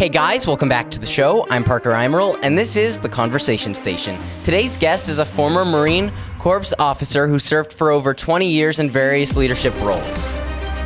Hey guys, welcome back to the show. I'm Parker Emerald, and this is The Conversation Station. Today's guest is a former Marine Corps officer who served for over 20 years in various leadership roles.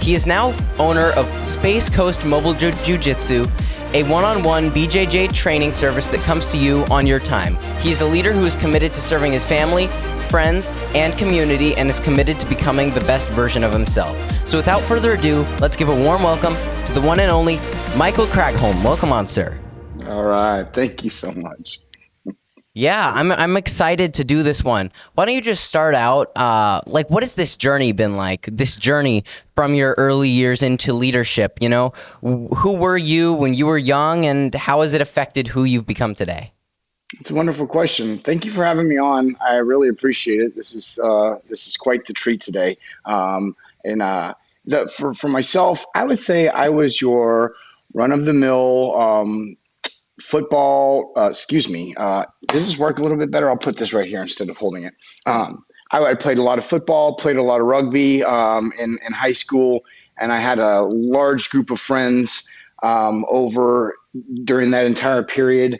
He is now owner of Space Coast Mobile Jiujitsu, a one-on-one BJJ training service that comes to you on your time. He's a leader who is committed to serving his family, friends, and community, and is committed to becoming the best version of himself. So without further ado, let's give a warm welcome to the one and only Michael Cragholm. Welcome on, sir. All right. Thank you so much. Yeah, I'm excited to do this one. Why don't you just start out, what has this journey been like? This journey from your early years into leadership, you know? Who were you when you were young, and how has it affected who you've become today? It's a wonderful question. Thank you for having me on. I really appreciate it. This is quite the treat today. For myself, I would say I was your run-of-the-mill football. Does this work a little bit better? I'll put this right here instead of holding it. I played a lot of football, played a lot of rugby in high school, and I had a large group of friends over during that entire period.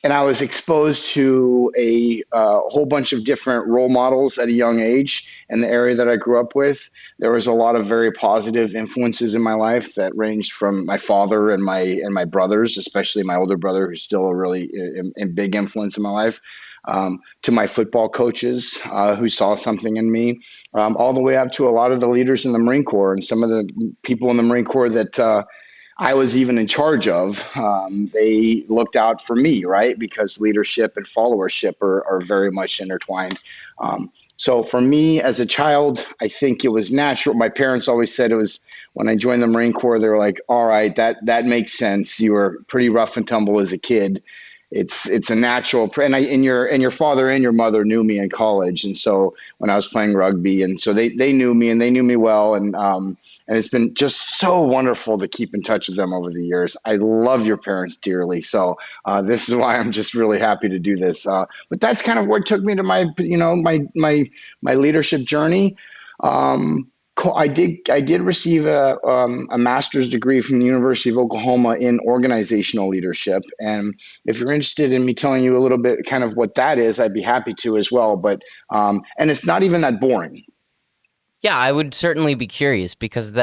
And I was exposed to a whole bunch of different role models at a young age in the area that I grew up with. There was a lot of very positive influences in my life that ranged from my father and my brothers, especially my older brother, who's still a really big influence in my life, to my football coaches who saw something in me, all the way up to a lot of the leaders in the Marine Corps and some of the people in the Marine Corps that I was even in charge of. They looked out for me, right? Because leadership and followership are very much intertwined. So for me as a child, I think it was natural. My parents always said it was when I joined the Marine Corps, they were like, all right, that makes sense. You were pretty rough and tumble as a kid. It's a natural, and your father and your mother knew me in college. And so when I was playing rugby, and so they knew me and they knew me well. And it's been just so wonderful to keep in touch with them over the years. I love your parents dearly. So this is why I'm just really happy to do this. But that's kind of what took me to my leadership journey. I did receive a master's degree from the University of Oklahoma in organizational leadership. And if you're interested in me telling you a little bit kind of what that is, I'd be happy to as well. But and it's not even that boring. Yeah, I would certainly be curious because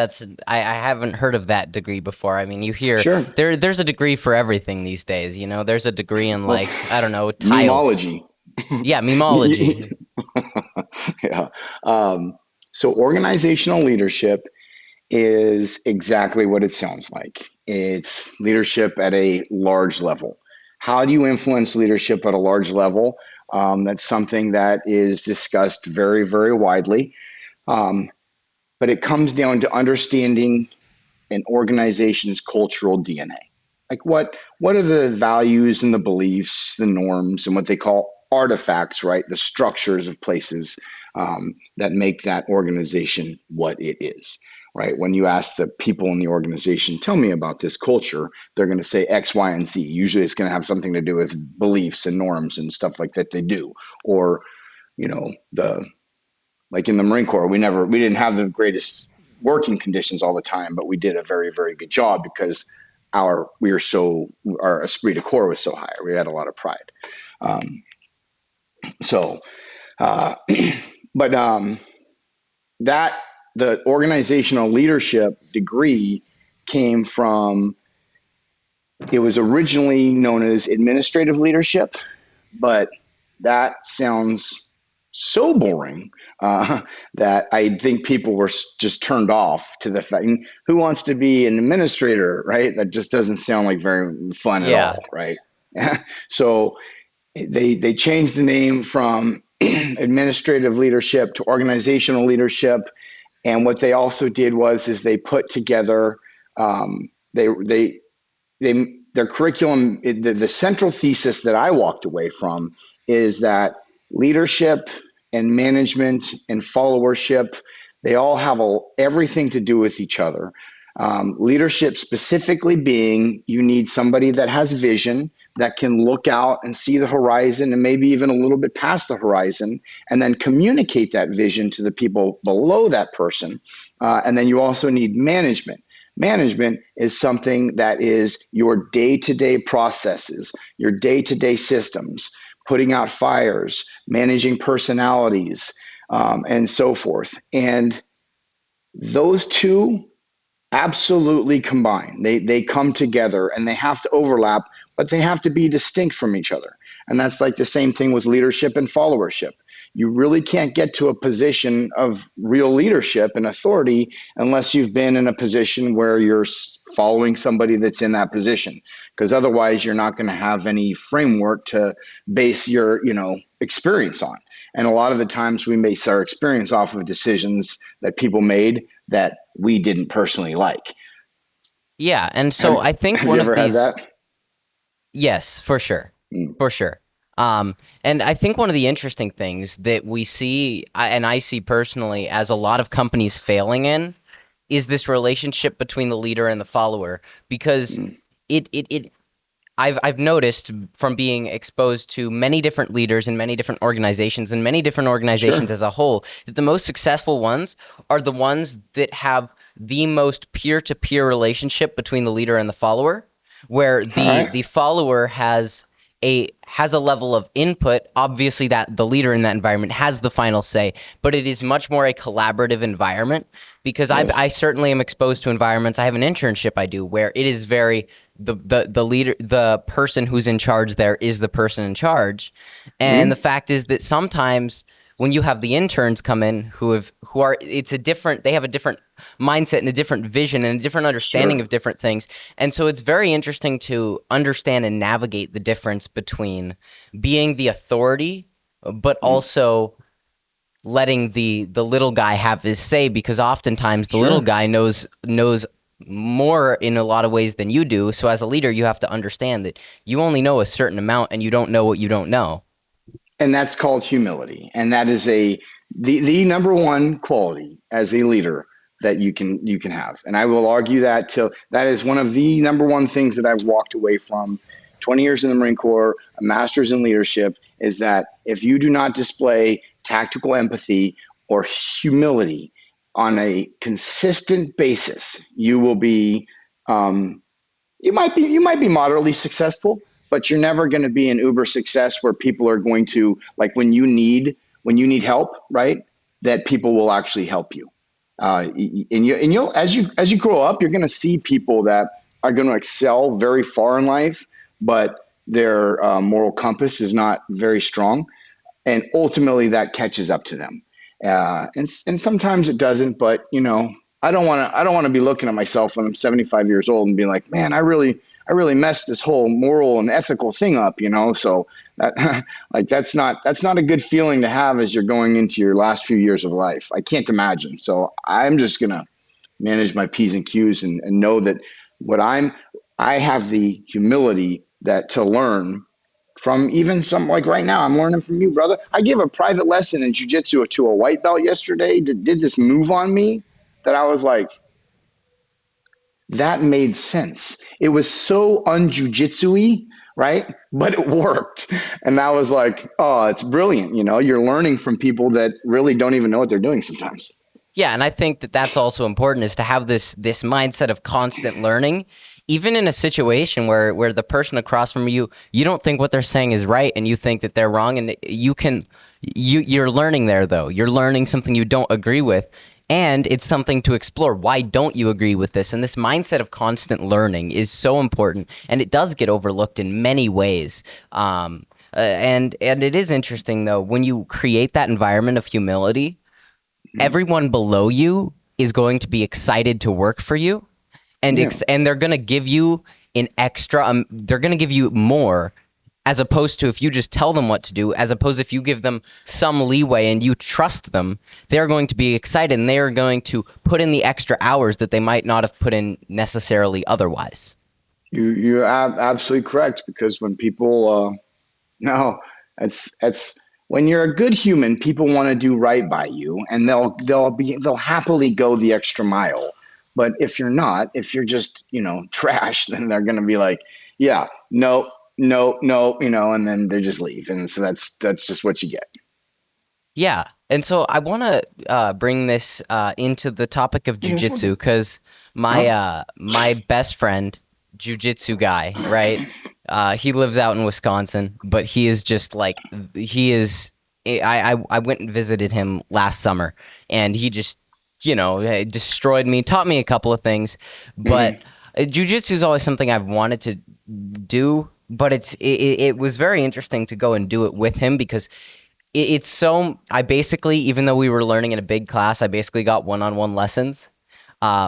I haven't heard of that degree before. I mean, you hear Sure. There's a degree for everything these days, you know. There's a degree in tile. Memology. Yeah, memology. Yeah. So organizational leadership is exactly what it sounds like. It's leadership at a large level. How do you influence leadership at a large level? That's something that is discussed very, very widely. But it comes down to understanding an organization's cultural DNA. Like what are the values and the beliefs, the norms, and what they call artifacts, right? The structures of places that make that organization what it is, right? When you ask the people in the organization, tell me about this culture, they're going to say X, Y, and Z. Usually it's going to have something to do with beliefs and norms and stuff like that they do. Or, like in the Marine Corps, we didn't have the greatest working conditions all the time, but we did a very, very good job because our esprit de corps was so high. We had a lot of pride. The organizational leadership degree came from, it was originally known as administrative leadership, but that sounds so boring that I think people were just turned off to the fact, who wants to be an administrator, right? That just doesn't sound like very fun at all, right? So they changed the name from administrative leadership to organizational leadership. And what they also did is they put together their curriculum. The central thesis that I walked away from is that leadership and management and followership, they all have everything to do with each other. Leadership specifically being, you need somebody that has vision, that can look out and see the horizon and maybe even a little bit past the horizon, and then communicate that vision to the people below that person. And then you also need management. Management is something that is your day-to-day processes, your day-to-day systems, putting out fires, managing personalities, and so forth. And those two absolutely combine. They come together and they have to overlap, but they have to be distinct from each other. And that's like the same thing with leadership and followership. You really can't get to a position of real leadership and authority unless you've been in a position where you're following somebody that's in that position, because otherwise you're not going to have any framework to base your, experience on. And a lot of the times we base our experience off of decisions that people made that we didn't personally like. Yeah, and Have, so I think have you one of ever had these, that? yes, for sure, Mm. for sure. And I think one of the interesting things that we see, and I see personally, as a lot of companies failing in, is this relationship between the leader and the follower, because Mm. it I've noticed from being exposed to many different leaders in many different organizations and many different organizations Sure. as a whole, that the most successful ones are the ones that have the most peer-to-peer relationship between the leader and the follower, where All right. the follower has a level of input. Obviously, that the leader in that environment has the final say, but it is much more a collaborative environment, because Yes. I certainly am exposed to environments. I have an internship I do where it is very the leader, the person who's in charge there is the person in charge. And the Mm. fact is that sometimes when you have the interns come in who are it's a different they have a different mindset and a different vision and a different understanding Sure. of different things. And so it's very interesting to understand and navigate the difference between being the authority but Mm. also letting the little guy have his say, because oftentimes the little Sure. guy knows more in a lot of ways than you do. So as a leader, you have to understand that you only know a certain amount and you don't know what you don't know. And that's called humility. And that is the number one quality as a leader that you can have. And I will argue that till that is one of the number one things that I've walked away from 20 years in the Marine Corps, a master's in leadership, is that if you do not display tactical empathy or humility on a consistent basis, you will be you might be moderately successful, but you're never going to be an uber success where people are going to, like, when you need help, right? That people will actually help you. And you'll as you grow up, you're going to see people that are going to excel very far in life, but their moral compass is not very strong, and ultimately that catches up to them. And sometimes it doesn't, but I don't want to be looking at myself when I'm 75 years old and being like, man, I really messed this whole moral and ethical thing up, So that like that's not a good feeling to have as you're going into your last few years of life. I can't imagine. So I'm just gonna manage my P's and Q's and know that what I have the humility that to learn from, even some, like right now I'm learning from you, brother. I gave a private lesson in jiu-jitsu to a white belt yesterday, did this move on me that I was like, that made sense. It was so unjujitsu-y, right? But it worked. And that was like, oh, it's brilliant. You're learning from people that really don't even know what they're doing sometimes. Yeah, and I think that that's also important, is to have this mindset of constant learning, even in a situation where the person across from you don't think what they're saying is right, and you think that they're wrong, and you're learning there, though. You're learning something you don't agree with, and it's something to explore. Why don't you agree with this? And this mindset of constant learning is so important, and it does get overlooked in many ways. And it is interesting, though, when you create that environment of humility, everyone below you is going to be excited to work for you, and Yeah. and they're going to give you an extra they're going to give you more, as opposed to if you just tell them what to do, as opposed if you give them some leeway and you trust them, they're going to be excited and they are going to put in the extra hours that they might not have put in necessarily otherwise. You're absolutely correct, because when people no, that's when you're a good human, people want to do right by you, and they'll happily go the extra mile. But if you're not, if you're just trash, then they're gonna be like, yeah, no, no, no, and then they just leave, and so that's just what you get. Yeah. And so I want to bring this into the topic of Yeah, jujitsu, because Huh? My best friend, jujitsu guy, right? He lives out in Wisconsin, but he is just like he is. I went and visited him last summer, and he just destroyed me, taught me a couple of things, Hmm. but jujitsu is always something I've wanted to do. But it was very interesting to go and do it with him because it's so I basically, even though we were learning in a big class, I basically got one-on-one lessons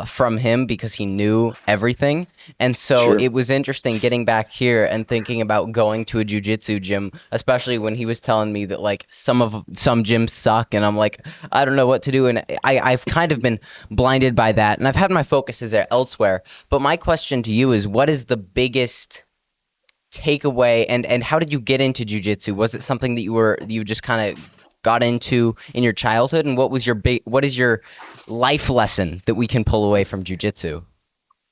from him because he knew everything. And so Sure. it was interesting getting back here and thinking about going to a jujitsu gym, especially when he was telling me that like some gyms suck, and I'm like, I don't know what to do. And I've kind of been blinded by that, and I've had my focuses elsewhere. But my question to you is, what is the biggest takeaway, and how did you get into jujitsu? Was it something that you just kind of got into in your childhood, and what is your life lesson that we can pull away from jujitsu?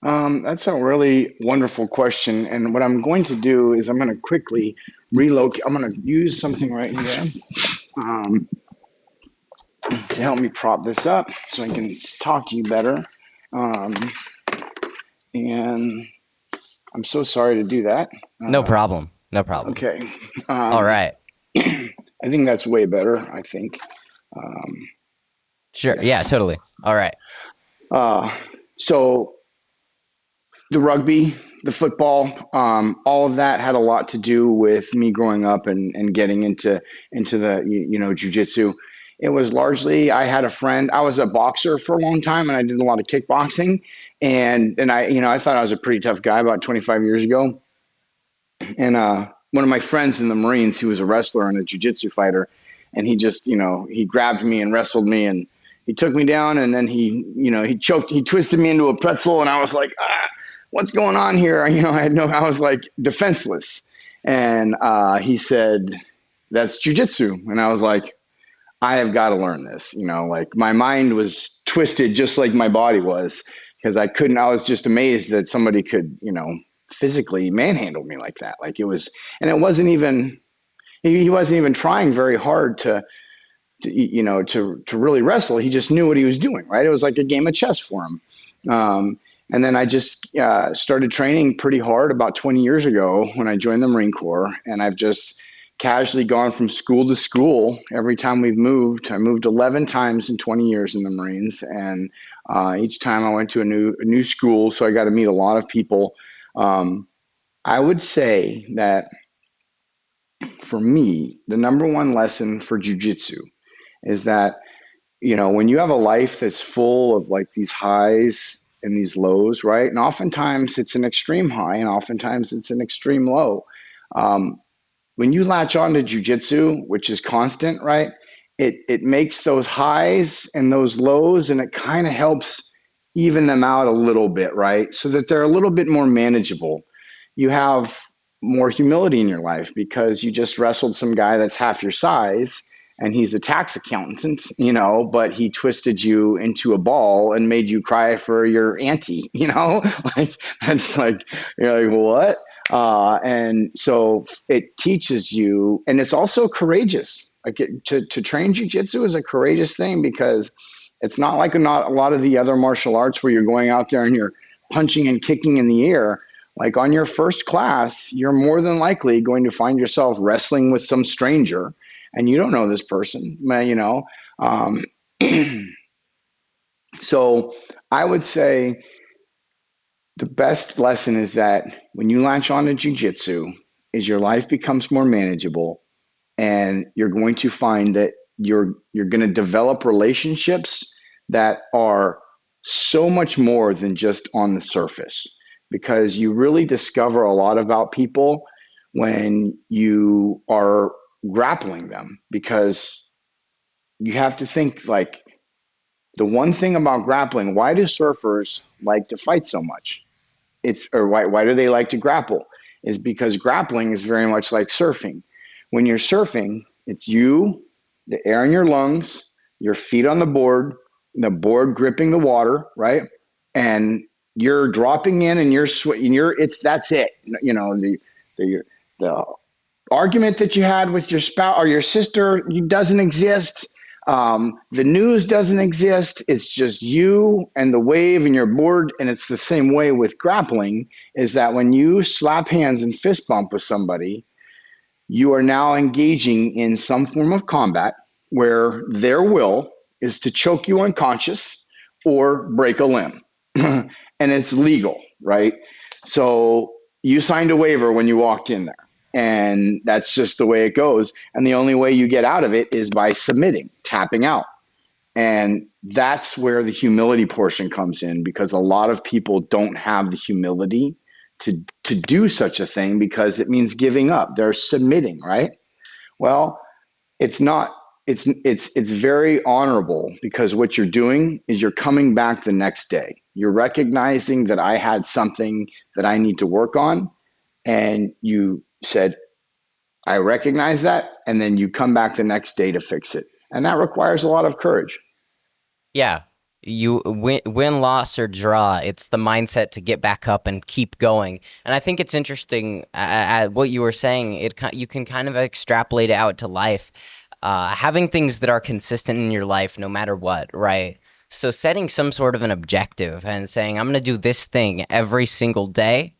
That's a really wonderful question. And what I'm going to do is I'm going to quickly relocate. I'm going to use something right here um, to help me prop this up so I can talk to you better. Um, and I'm so sorry to do that. No Uh, problem. No problem. okay. All Um, right. I think that's way better, I think. Um, Sure. Yeah, yes. totally. All right. Uh, so the rugby, the football, all of that had a lot to do with me growing up and getting into the jujitsu. It was largely I had a friend. I was a boxer for a long time, and I did a lot of kickboxing. And I thought I was a pretty tough guy about 25 years ago. And one of my friends in the Marines, he was a wrestler and a jujitsu fighter, and he just he grabbed me and wrestled me and he took me down, and then he twisted me into a pretzel, and I was like, what's going on here? I was like defenseless. And he said, that's jujitsu. And I was like, I have got to learn this. Like my mind was twisted just like my body was because I was just amazed that somebody could, physically manhandle me like that. Like it was, and it wasn't even, he wasn't even trying very hard to really wrestle. He just knew what he was doing, right? It was like a game of chess for him. And then I just started training pretty hard about 20 years ago when I joined the Marine Corps, and I've just casually gone from school to school every time we've moved. I moved 11 times in 20 years in the Marines, and each time I went to a new school, so I got to meet a lot of people. Um, I would say that for me, the number one lesson for jujitsu is that when you have a life that's full of like these highs and these lows, right? And oftentimes it's an extreme high and oftentimes it's an extreme low. Um, when you latch on to jujitsu, which is constant, right? It makes those highs and those lows, and it kind of helps even them out a little bit, right? So that they're a little bit more manageable. You have more humility in your life because you just wrestled some guy that's half your size, and he's a tax accountant, but he twisted you into a ball and made you cry for your auntie, like that's like, you're like, what? And so it teaches you, and it's also courageous. Like to train jujitsu is a courageous thing because it's not a lot of the other martial arts where you're going out there and you're punching and kicking in the air. Like on your first class, you're more than likely going to find yourself wrestling with some stranger, and you don't know this person, Um, so I would say the best lesson is that when you latch on to jujitsu, is your life becomes more manageable, and you're going to find that you're going to develop relationships that are so much more than just on the surface, because you really discover a lot about people when you are grappling them, because you have to think like the one thing about grappling, why do surfers like to fight so much? Why do they like to grapple? Is because grappling is very much like surfing. When you're surfing, it's you, the air in your lungs, your feet on the board gripping the water, right? And you're dropping in, and it's that's it. The the argument that you had with your spouse or your sister doesn't exist. The news doesn't exist. It's just you and the wave and your board. And it's the same way with grappling, is that when you slap hands and fist bump with somebody, you are now engaging in some form of combat where their will is to choke you unconscious or break a limb. And it's legal, right? So you signed a waiver when you walked in there. And that's just the way it goes. And the only way you get out of it is by submitting, tapping out. And that's where the humility portion comes in, because a lot of people don't have the humility to do such a thing, because it means giving up. They're submitting, right? Well, it's not. It's very honorable, because what you're doing is you're coming back the next day. You're recognizing that I had something that I need to work on, and you said, I recognize that, and then you come back the next day to fix it. And that requires a lot of courage. Yeah. You win, loss, or draw. It's the mindset to get back up and keep going. And I think it's interesting what you were saying. You can kind of extrapolate it out to life. Having things that are consistent in your life no matter what, right? So setting some sort of an objective and saying, I'm going to do this thing every single day.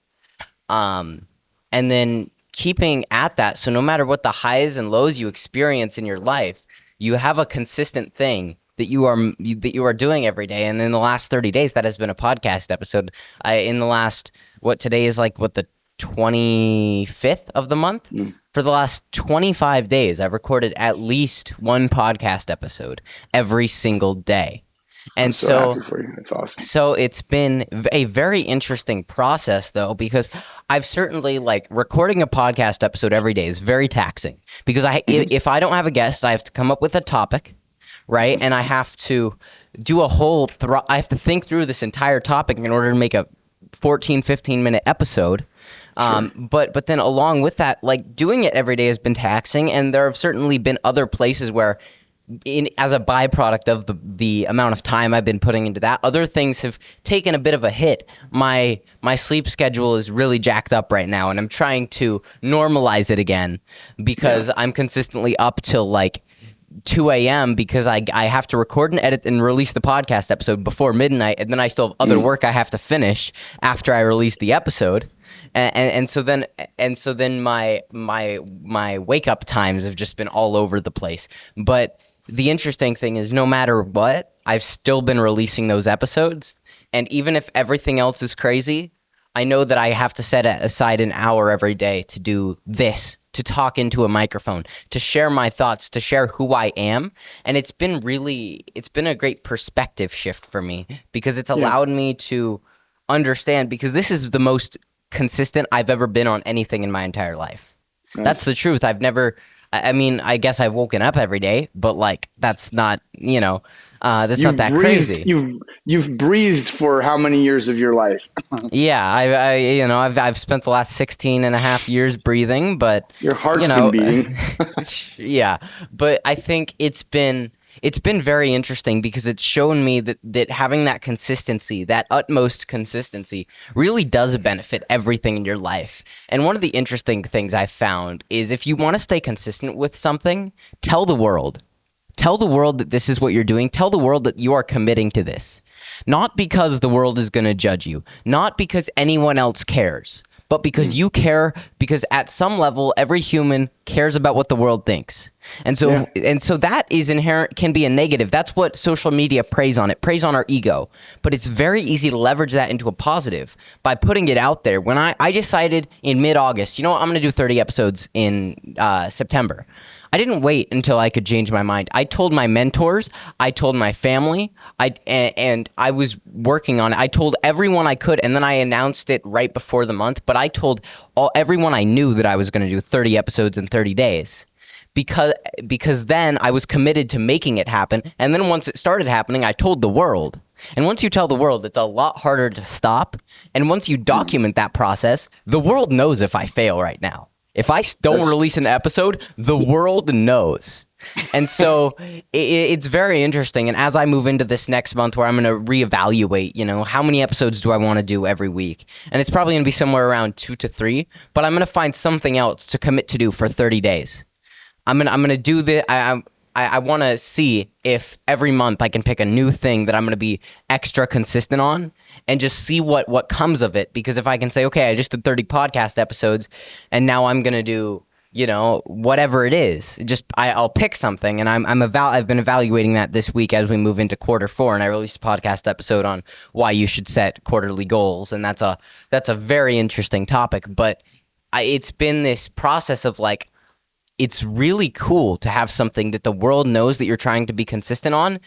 And then keeping at that. So no matter what the highs and lows you experience in your life, you have a consistent thing that you are doing every day. And in the last 30 days, that has been a podcast episode. In the last, today is the 25th of the month. For the last 25 days, I've recorded at least one podcast episode every single day. And I'm so happy for you. That's awesome. So it's been a very interesting process, though, because I've certainly recording a podcast episode every day is very taxing, because if I don't have a guest, I have to come up with a topic, right? And I have to do I have to think through this entire topic in order to make a 14, 15-minute episode. Sure. But then along with that, doing it every day has been taxing, and there have certainly been other places where, as a byproduct of the amount of time I've been putting into that, other things have taken a bit of a hit. My sleep schedule is really jacked up right now, and I'm trying to normalize it again, because I'm consistently up till 2 a.m. because I have to record and edit and release the podcast episode before midnight, and then I still have other work I have to finish after I release the episode. And so then my wake up times have just been all over the place. But the interesting thing is, no matter what, I've still been releasing those episodes. And even if everything else is crazy, I know that I have to set aside an hour every day to do this, to talk into a microphone, to share my thoughts, to share who I am. And it's been a great perspective shift for me, because it's allowed me to understand, because this is the most consistent I've ever been on anything in my entire life. Nice. That's the truth. I guess I've woken up every day, but that's not, that's not that crazy. You've breathed for how many years of your life? Yeah, I've spent the last 16 and a half years breathing, but your heart's been beating. Yeah, but I think it's been very interesting, because it's shown me that having that consistency, that utmost consistency, really does benefit everything in your life. And one of the interesting things I've found is, if you want to stay consistent with something, tell the world. Tell the world that this is what you're doing. Tell the world that you are committing to this. Not because the world is going to judge you. Not because anyone else cares. But because you care, because at some level, every human cares about what the world thinks. And so that is inherent, can be a negative. That's what social media preys on. It preys on our ego. But it's very easy to leverage that into a positive by putting it out there. When I decided in mid-August, I'm going to do 30 episodes in September. I didn't wait until I could change my mind. I told my mentors, I told my family, and I was working on it. I told everyone I could, and then I announced it right before the month. But I told everyone I knew that I was going to do 30 episodes in 30 days. Because then I was committed to making it happen. And then once it started happening, I told the world. And once you tell the world, it's a lot harder to stop. And once you document that process, the world knows if I fail right now. If I don't release an episode, the world knows. And so it's very interesting. And as I move into this next month, where I'm going to reevaluate, how many episodes do I want to do every week? And it's probably going to be somewhere around 2 to 3, but I'm going to find something else to commit to do for 30 days. I'm going to do this. I I want to see if every month I can pick a new thing that I'm going to be extra consistent on and just see what comes of it. Because if I can say, okay, I just did 30 podcast episodes and now I'm going to do, whatever it is, I'll pick something. And I've been evaluating that this week as we move into quarter 4, and I released a podcast episode on why you should set quarterly goals. And that's a very interesting topic, but it's been this process of like, it's really cool to have something that the world knows that you're trying to be consistent on,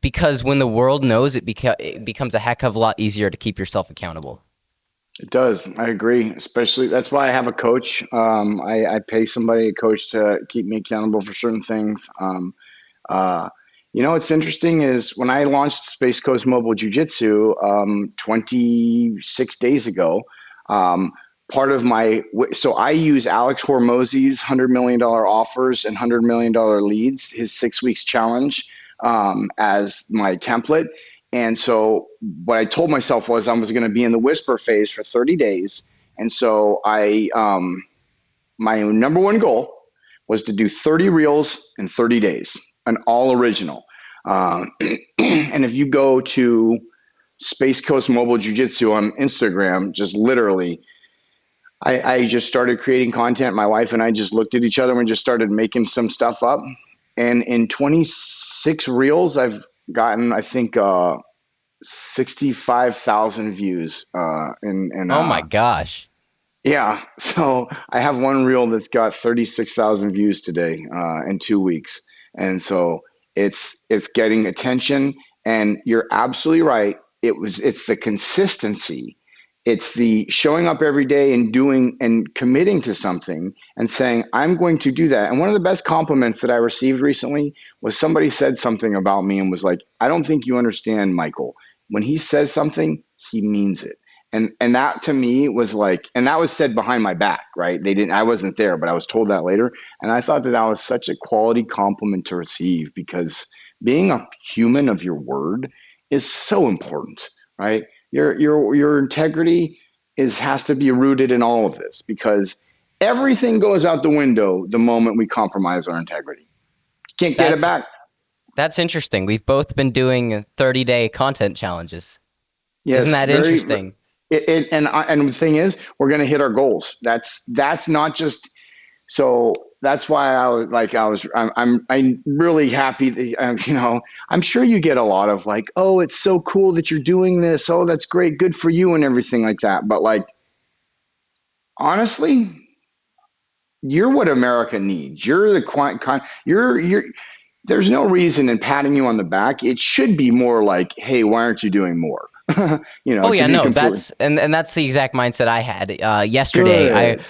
because when the world knows, it becomes a heck of a lot easier to keep yourself accountable. It does. I agree. Especially that's why I have a coach. I pay somebody, a coach, to keep me accountable for certain things. Uh, what's interesting is when I launched Space Coast Mobile Jiujitsu 26 days ago, um, part of so I use Alex Hormozy's $100 million offers and $100 million leads, his 6 weeks challenge, as my template. And so what I told myself was I was going to be in the whisper phase for 30 days. And so my number one goal was to do 30 reels in 30 days, an all original. And if you go to Space Coast Mobile Jiu-Jitsu on Instagram, just literally, I just started creating content. My wife and I just looked at each other and just started making some stuff up. And in 26 reels, I've gotten, I think, 65,000 views. Oh my gosh. Yeah. So I have one reel that's got 36,000 views today, in 2 weeks. And so it's getting attention, and you're absolutely right. It's the consistency. It's the showing up every day and doing and committing to something and saying, I'm going to do that. And one of the best compliments that I received recently was somebody said something about me and was like, I don't think you understand Michael. When he says something, he means it. And that to me was like, and that was said behind my back, right? I wasn't there, but I was told that later. And I thought that was such a quality compliment to receive, because being a human of your word is so important, right? Your integrity has to be rooted in all of this, because everything goes out the window the moment we compromise our integrity. You can't get it back. That's interesting. We've both been doing 30-day content challenges. Yes, isn't that interesting? And the thing is, we're going to hit our goals. That's not just. So that's why I'm really happy that, I'm sure you get a lot of like, oh, it's so cool that you're doing this. Oh, that's great. Good for you and everything like that. But like, honestly, you're what America needs. You're there's no reason in patting you on the back. It should be more like, hey, why aren't you doing more? Oh yeah, no, that's the exact mindset I had yesterday. Good.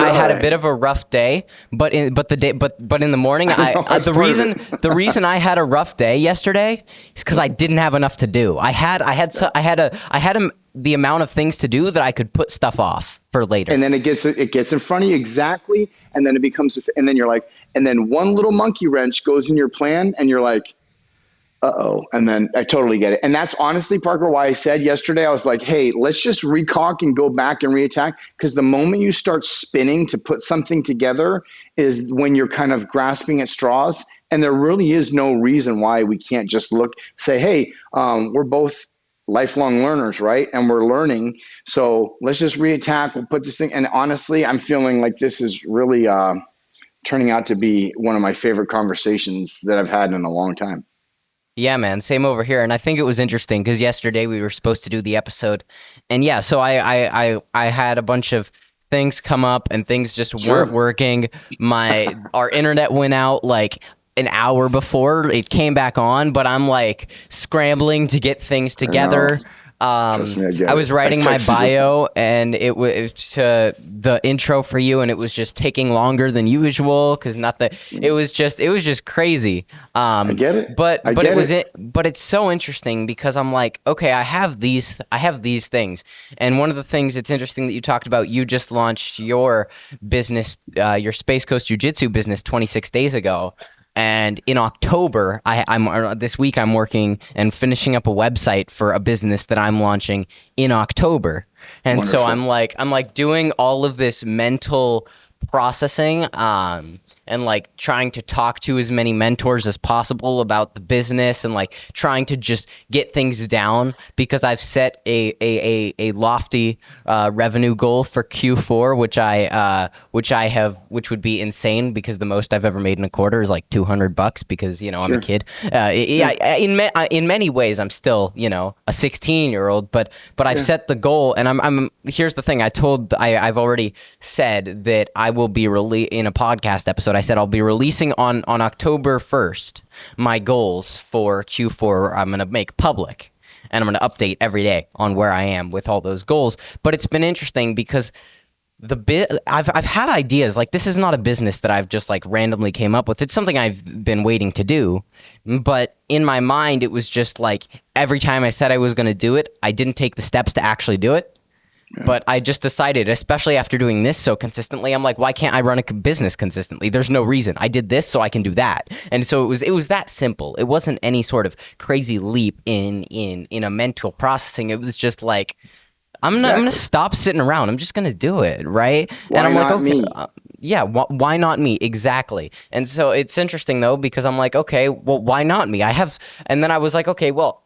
I had a bit of a rough day, but in the morning, the reason I had a rough day yesterday is because I didn't have enough to do. I had the amount of things to do that I could put stuff off for later. And then it gets in front of you, exactly, and then it becomes, and then you're like, and then one little monkey wrench goes in your plan, and you're like, uh-oh. And then I totally get it. And that's honestly, Parker, why I said yesterday, I was like, hey, let's just reconk and go back and reattack. Because the moment you start spinning to put something together is when you're kind of grasping at straws. And there really is no reason why we can't just say, hey, we're both lifelong learners, right? And we're learning. So let's just reattack. We'll put this thing. And honestly, I'm feeling like this is really turning out to be one of my favorite conversations that I've had in a long time. Yeah, man, same over here. And I think it was interesting because yesterday we were supposed to do the episode, and yeah, so I had a bunch of things come up and things just weren't working. Our internet went out like an hour before it came back on, but I'm like scrambling to get things together. I was writing my bio and it was the intro for you, and it was just taking longer than usual because it was just crazy. I get it, but it's so interesting because I'm like, okay, I have these things, and one of the things that's interesting that you talked about, you just launched your business, your Space Coast Jiu-Jitsu business 26 days ago. And in October, this week I'm working and finishing up a website for a business that I'm launching in October. And Wonderful. So I'm like doing all of this mental processing and like trying to talk to as many mentors as possible about the business and like trying to just get things down because I've set a lofty revenue goal for Q4, which would be insane because the most I've ever made in a quarter is like $200 because I'm a kid. In many ways I'm still a 16-year-old, but I've set the goal, and I'm here's the thing. I've already said that I will be in a podcast episode. I said I'll be releasing on October 1st my goals for Q4. I'm gonna make public, and I'm gonna update every day on where I am with all those goals. But it's been interesting because I've had ideas. Like, this is not a business that I've just like randomly came up with. It's something I've been waiting to do, but in my mind it was just like every time I said I was going to do it, I didn't take the steps to actually do it. But I just decided, especially after doing this so consistently, I'm like, why can't I run a business consistently? There's no reason. I did this so I can do that. And so it was that simple. It wasn't any sort of crazy leap in a mental processing. It was just like, I'm gonna stop sitting around. I'm just gonna do it, right? Why and I'm not like, okay, me? why not me? Exactly. And so it's interesting though, because I'm like, okay, well, why not me? And then I was like, okay, well,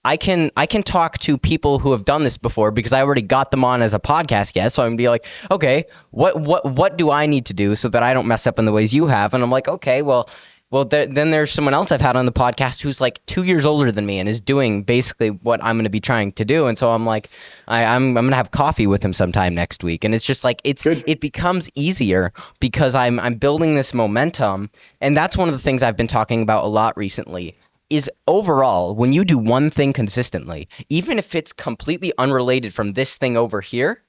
I can talk to people who have done this before because I already got them on as a podcast guest. So I'm gonna be like, okay, what do I need to do so that I don't mess up in the ways you have? And I'm like, okay, well, then there's someone else I've had on the podcast who's like 2 years older than me and is doing basically what I'm going to be trying to do. And so I'm like, I'm going to have coffee with him sometime next week. And it's just like, it becomes easier because I'm building this momentum. And that's one of the things I've been talking about a lot recently is overall, when you do one thing consistently, even if it's completely unrelated from this thing over here,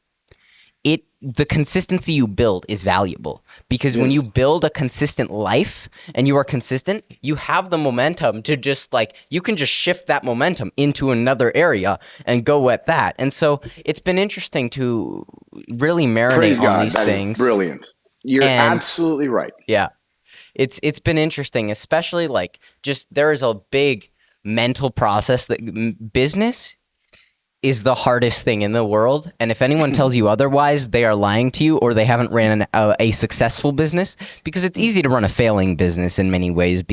the consistency you build is valuable because when you build a consistent life and you are consistent, you have the momentum to just like, you can just shift that momentum into another area and go at that. And so it's been interesting to really marinate on these things. Is brilliant. You're absolutely right. Yeah. It's been interesting, especially like just there is a big mental process that business is the hardest thing in the world. And if anyone tells you otherwise, they are lying to you or they haven't ran a successful business, because it's easy to run a failing business in many ways,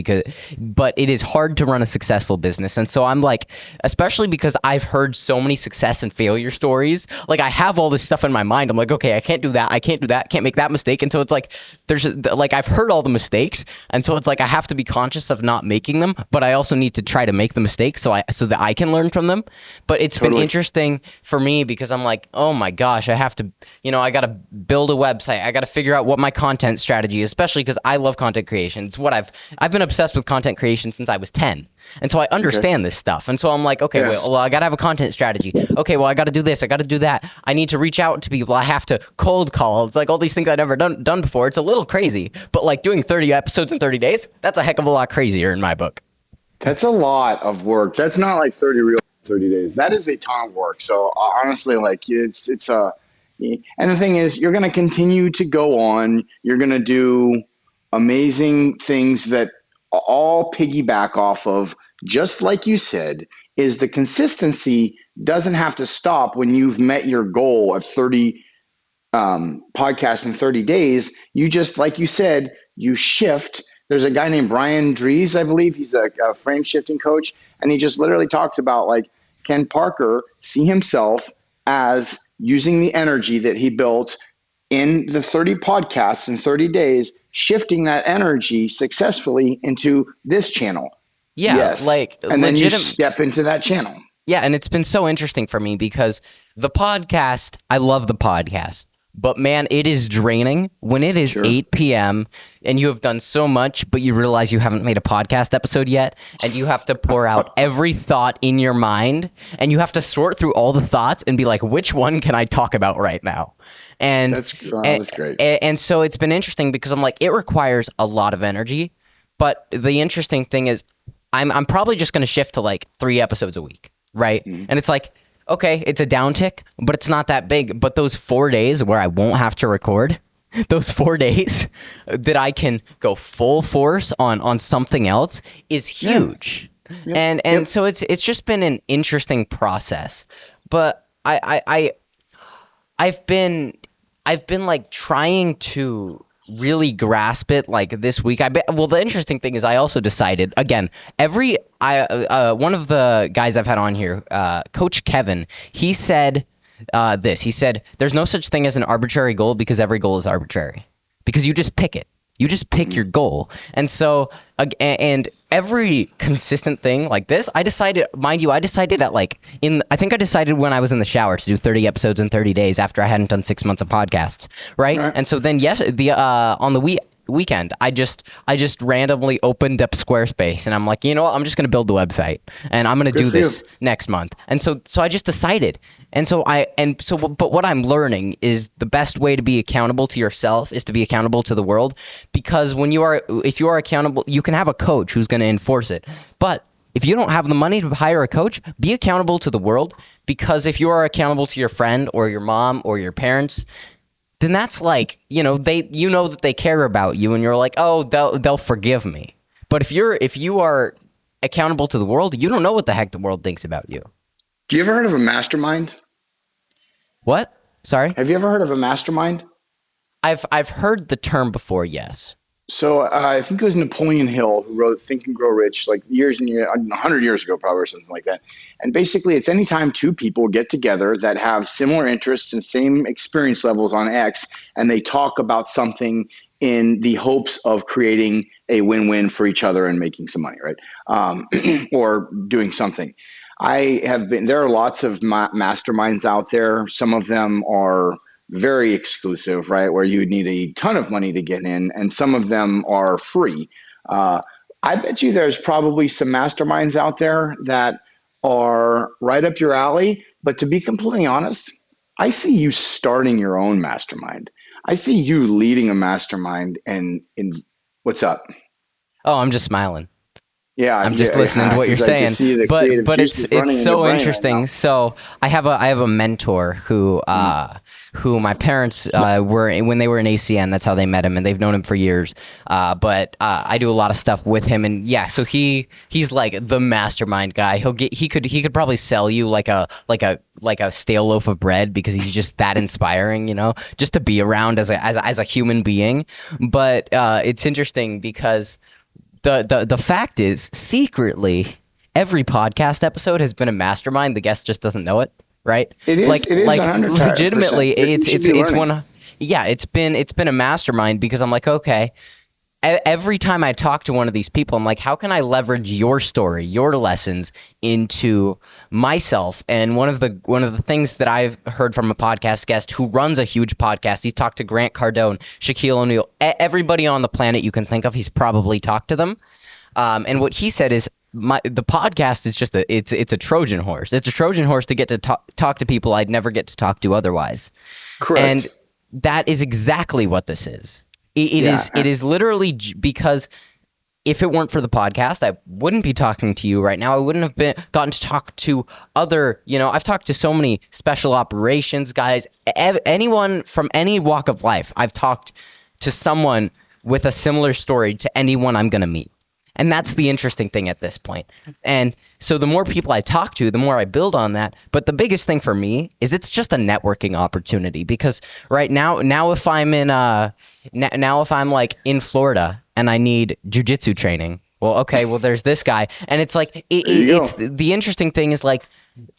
but it is hard to run a successful business. And so I'm like, especially because I've heard so many success and failure stories, like I have all this stuff in my mind. I'm like, okay, I can't do that. I can't do that. Can't make that mistake. And so it's like, I've heard all the mistakes. And so it's like, I have to be conscious of not making them, but I also need to try to make the mistakes so that I can learn from them. But it's been interesting for me because I'm like, oh my gosh, I have to, I got to build a website. I got to figure out what my content strategy is, especially because I love content creation. It's what I've been obsessed with content creation since I was 10. And so I understand this stuff. And so I'm like, okay, well, I got to have a content strategy. Okay, well, I got to do this. I got to do that. I need to reach out to people. I have to cold call. It's like all these things I've never done before. It's a little crazy, but like doing 30 episodes in 30 days, that's a heck of a lot crazier in my book. That's a lot of work. That's not like 30 days. That is a ton of work. So honestly, like and the thing is, you're going to continue to go on. You're going to do amazing things that all piggyback off of, just like you said, is the consistency doesn't have to stop when you've met your goal of 30 podcasts in 30 days. You just, like you said, you shift. There's a guy named Brian Dries, I believe. He's a frame shifting coach. And he just literally talks about, like, can Parker see himself as using the energy that he built in the 30 podcasts in 30 days, shifting that energy successfully into this channel? Yeah. Yes. And then you step into that channel. Yeah. And it's been so interesting for me because the podcast, I love the podcast. But man, it is draining when it is 8 p.m. and you have done so much, but you realize you haven't made a podcast episode yet, and you have to pour out every thought in your mind, and you have to sort through all the thoughts and be like, which one can I talk about right now? And that's great. And so it's been interesting because I'm like, it requires a lot of energy, but the interesting thing is I'm probably just going to shift to like 3 episodes a week, right? Mm-hmm. And it's like, okay, it's a downtick, but it's not that big. But those 4 days where I won't have to record, those 4 days that I can go full force on something else is huge. Yeah. And so it's just been an interesting process. But I've been like trying to really grasp it like this week. Well, the interesting thing is I also decided again, one of the guys I've had on here, Coach Kevin, he said this. He said there's no such thing as an arbitrary goal because every goal is arbitrary. Because you just pick it. You just pick your goal. And so, and every consistent thing like this, I decided, mind you, I decided I think I decided when I was in the shower to do 30 episodes in 30 days after I hadn't done 6 months of podcasts, right? And so then, on the weekend, I just randomly opened up Squarespace and I'm like, you know what? I'm just going to build the website and I'm going to do this next month. And so I just decided. But what I'm learning is the best way to be accountable to yourself is to be accountable to the world, because if you are accountable, you can have a coach who's going to enforce it. But if you don't have the money to hire a coach, be accountable to the world, because if you are accountable to your friend or your mom or your parents, then that's like, that they care about you and you're like, oh, they'll forgive me. But if you are accountable to the world, you don't know what the heck the world thinks about you. Do you ever heard of a mastermind? What? Sorry? Have you ever heard of a mastermind? I've heard the term before, yes. So I think it was Napoleon Hill who wrote Think and Grow Rich like years and years, 100 years ago probably, or something like that. And basically it's anytime two people get together that have similar interests and same experience levels on X, and they talk about something in the hopes of creating a win-win for each other and making some money, right? Or doing something. There are lots of masterminds out there. Some of them are very exclusive, right? Where you need a ton of money to get in, and some of them are free. I bet you there's probably some masterminds out there that are right up your alley. But to be completely honest, I see you starting your own mastermind. I see you leading a mastermind and what's up? Oh, I'm just smiling. Yeah, I'm just listening to what you're saying, but it's so interesting. Right, so I have a mentor who my parents were when they were in ACN. That's how they met him, and they've known him for years. But I do a lot of stuff with him, and yeah, so he's like the mastermind guy. He could probably sell you like a stale loaf of bread, because he's just that inspiring, just to be around as a human being. But it's interesting because the fact is, secretly, every podcast episode has been a mastermind. The guest just doesn't know it, right? It is. It is legitimately. It's one. Yeah, it's been a mastermind, because I'm like, okay. Every time I talk to one of these people, I'm like, how can I leverage your story, your lessons into myself? And one of the things that I've heard from a podcast guest who runs a huge podcast, he's talked to Grant Cardone, Shaquille O'Neal, everybody on the planet you can think of, he's probably talked to them. And what he said is, the podcast is just it's a Trojan horse. It's a Trojan horse to get to talk to people I'd never get to talk to otherwise. Correct. And that is exactly what this is. It is literally, because if it weren't for the podcast, I wouldn't be talking to you right now. I wouldn't have gotten to talk to other, I've talked to so many special operations guys, anyone from any walk of life. I've talked to someone with a similar story to anyone I'm going to meet. And that's the interesting thing at this point. And so the more people I talk to, the more I build on that. But the biggest thing for me is it's just a networking opportunity, because right now if I'm if I'm like in Florida and I need jiu-jitsu training, well, there's this guy. And it's like, it's the interesting thing is like,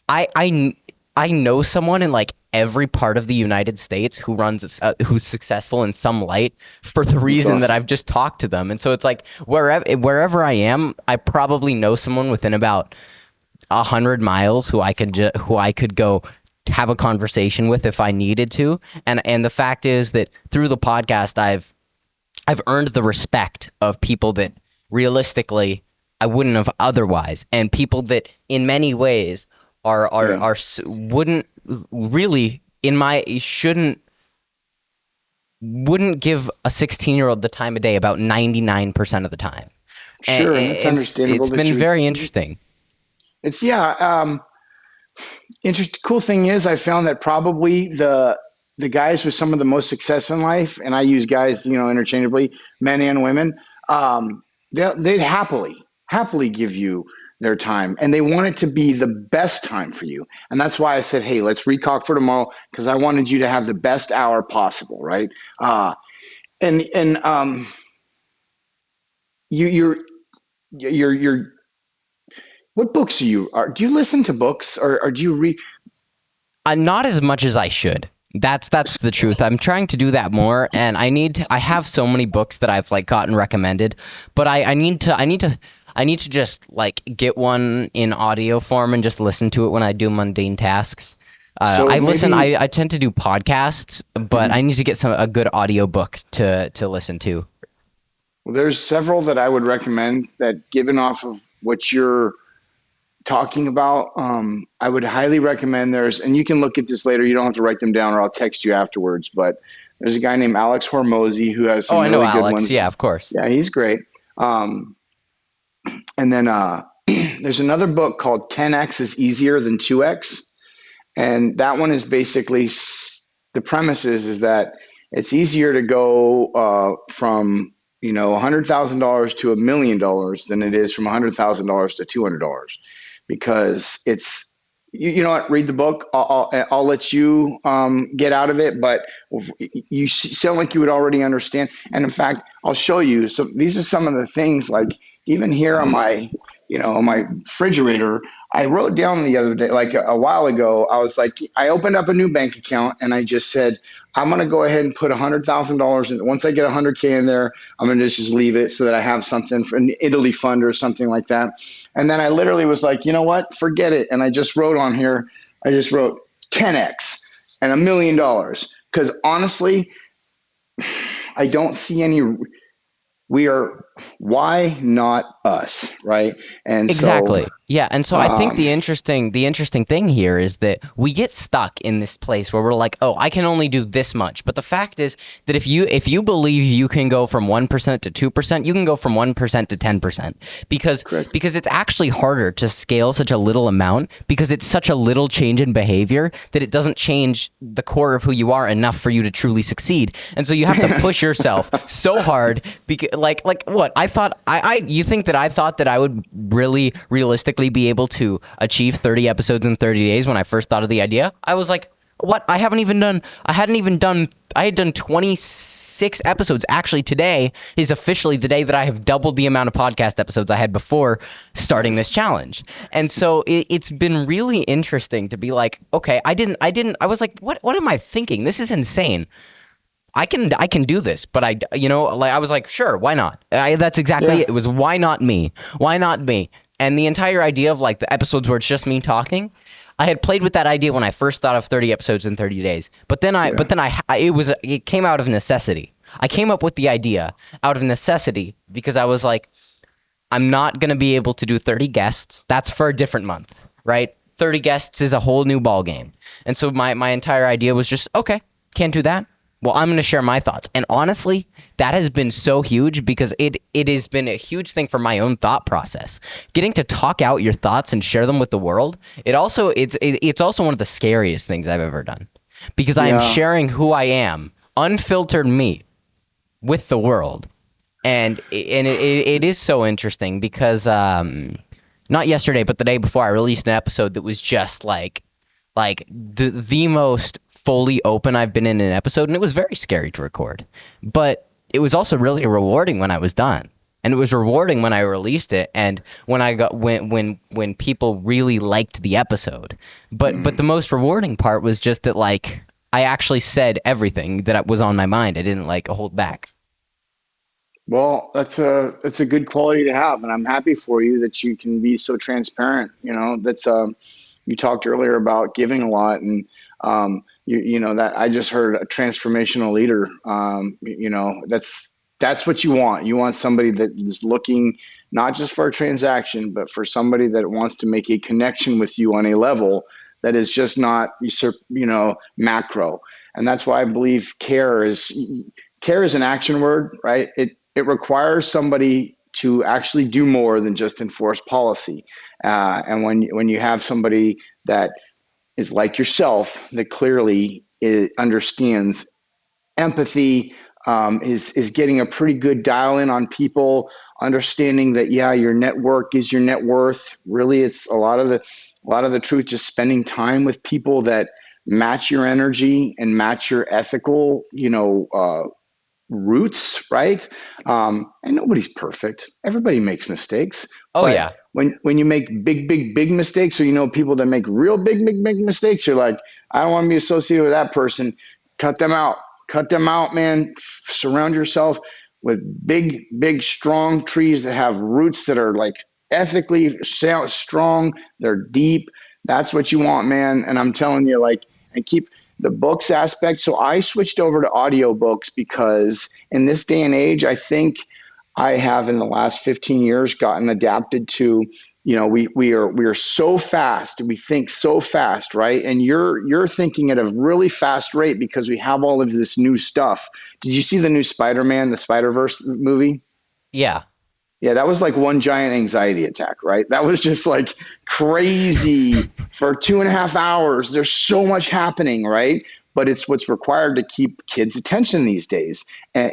I know someone in like every part of the United States who's successful in some light for the reason that I've just talked to them. And so it's like wherever I am, I probably know someone within about 100 miles who I could go have a conversation with if I needed to. And the fact is that through the podcast, I've earned the respect of people that realistically I wouldn't have otherwise, and people that in many ways wouldn't really wouldn't give a 16-year-old the time of day about 99% of the time. Sure, it's understandable. It's been very interesting. It's interesting. Cool thing is, I found that probably the guys with some of the most success in life, and I use guys, interchangeably, men and women, they'd happily give you their time, and they want it to be the best time for you. And that's why I said, hey, let's recalk for tomorrow, because I wanted you to have the best hour possible, right? and you you're what books do you listen to books, or do you read? Not as much as I should. That's the truth. I'm trying to do that more, and I have so many books that I've like gotten recommended, but I need to just like get one in audio form and just listen to it when I do mundane tasks. So maybe I tend to do podcasts, but I need to get a good audio book to listen to. well, there's several that I would recommend that, given off of what you're talking about, I would highly recommend. And you can look at this later. You don't have to write them down, or I'll text you afterwards. But there's a guy named Alex Hormozy who has Oh, some I know really good Alex. ones. Yeah, of course. Yeah, he's great. Um, and then there's another book called 10x is easier than 2x, and that one is basically, the premise is that it's easier to go from $100,000 to $1 million than it is from $100,000 to $200, because you know what, read the book. I'll let you get out of it, but you sound like you would already understand. And in fact, I'll show you. So these are some of the things, like even here on my on my refrigerator. I wrote down the other day, like a while ago, I was like, I opened up a new bank account and I just said, I'm going to go ahead and put $100,000 in. Once I get 100K in there, I'm going to just leave it so that I have something for an Italy fund or something like that. And then I literally was like, you know what? Forget it. And I just wrote on here, I just wrote 10x and $1 million. Because honestly, I don't see any. We are, why not us, right? And so, Exactly. Yeah, and so I think um, the interesting thing here is that we get stuck in this place where we're like, "Oh, I can only do this much." But the fact is that if you believe you can go from 1% to 2%, you can go from 1% to 10%, because correct. it's actually harder to scale such a little amount, because it's such a little change in behavior that it doesn't change the core of who you are enough for you to truly succeed. And so you have to push yourself so hard, because like what? You think that I thought that I would really realistically be able to achieve 30 episodes in 30 days when I first thought of the idea? I was like, what? I had done 26 episodes. Actually, today is officially the day that I have doubled the amount of podcast episodes I had before starting this challenge. And so it's been really interesting to be like, okay, I was like, what am I thinking? This is insane. I can do this, but I was like, sure, why not? That's exactly Yeah. it. It was, why not me? Why not me? And the entire idea of like the episodes where it's just me talking, I had played with that idea when I first thought of 30 episodes in 30 days. It came out of necessity. I came up with the idea out of necessity because I was like, I'm not going to be able to do 30 guests. That's for a different month, right? 30 guests is a whole new ball game. And so my entire idea was just, okay, can't do that. Well, I'm going to share my thoughts. And honestly, that has been so huge, because it has been a huge thing for my own thought process. Getting to talk out your thoughts and share them with the world, it's also one of the scariest things I've ever done, because I am Yeah. sharing who I am, unfiltered me, with the world. And it is so interesting because not yesterday, but the day before, I released an episode that was just like the most fully open I've been in an episode, and it was very scary to record. But it was also really rewarding when I was done. And it was rewarding when I released it, and when I got when people really liked the episode. But the most rewarding part was just that, like, I actually said everything that was on my mind. I didn't like hold back. Well, that's a good quality to have, and I'm happy for you that you can be so transparent. That's you talked earlier about giving a lot, and that I just heard a transformational leader. That's what you want. You want somebody that is looking not just for a transaction, but for somebody that wants to make a connection with you on a level that is just not macro. And that's why I believe care is an action word, right? It requires somebody to actually do more than just enforce policy. And when you have somebody that is like yourself, that clearly understands empathy, is getting a pretty good dial in on people, understanding that, yeah, your network is your net worth. Really, it's a lot of the truth, just spending time with people that match your energy and match your ethical, roots, right? And nobody's perfect. Everybody makes mistakes. Oh But yeah. when you make big mistakes, or people that make real big mistakes, you're like, I don't want to be associated with that person. Cut them out. Cut them out, man. Surround yourself with big, strong trees that have roots that are like ethically strong. They're deep. That's what you want, man. And I'm telling you, like, and keep the books aspect. So I switched over to audiobooks because in this day and age, I think I have in the last 15 years gotten adapted to, we are so fast, we think so fast, right? And you're thinking at a really fast rate because we have all of this new stuff. Did you see the new Spider-Man, the Spider-Verse movie? Yeah. Yeah, that was like one giant anxiety attack, right? That was just like crazy for 2.5 hours. There's so much happening, right? But it's what's required to keep kids' attention these days. And,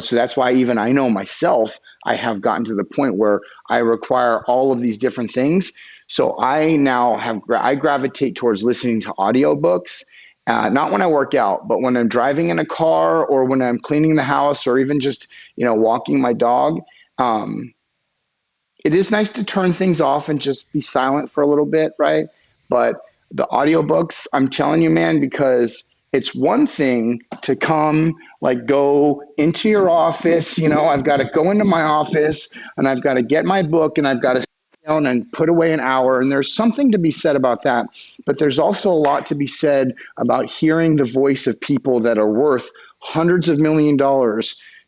so that's why even I know myself, I have gotten to the point where I require all of these different things. So I now I gravitate towards listening to audiobooks. Not when I work out, but when I'm driving in a car or when I'm cleaning the house or even just, walking my dog. Um, it is nice to turn things off and just be silent for a little bit, right? But the audiobooks, I'm telling you, man, because it's one thing to come, like, go into your office. I've got to go into my office and I've got to get my book and I've got to sit down and put away an hour. And there's something to be said about that. But there's also a lot to be said about hearing the voice of people that are worth hundreds of $1 million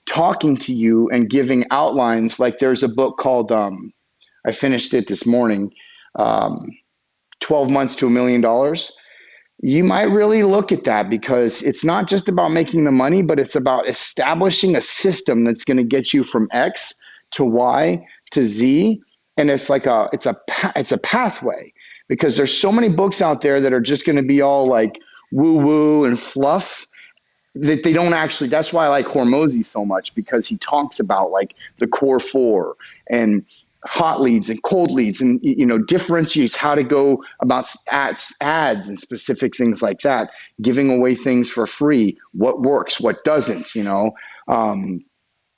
talking to you and giving outlines. Like, there's a book called I finished it this morning, um, 12 months to $1 million. You might really look at that because it's not just about making the money, but it's about establishing a system that's going to get you from X to Y to Z. And it's a pathway, because there's so many books out there that are just going to be all like woo woo and fluff, that they don't actually. That's why I like Hormozy so much, because he talks about like the core four and hot leads and cold leads, and differentiates how to go about ads and specific things like that, giving away things for free, what works, what doesn't, um,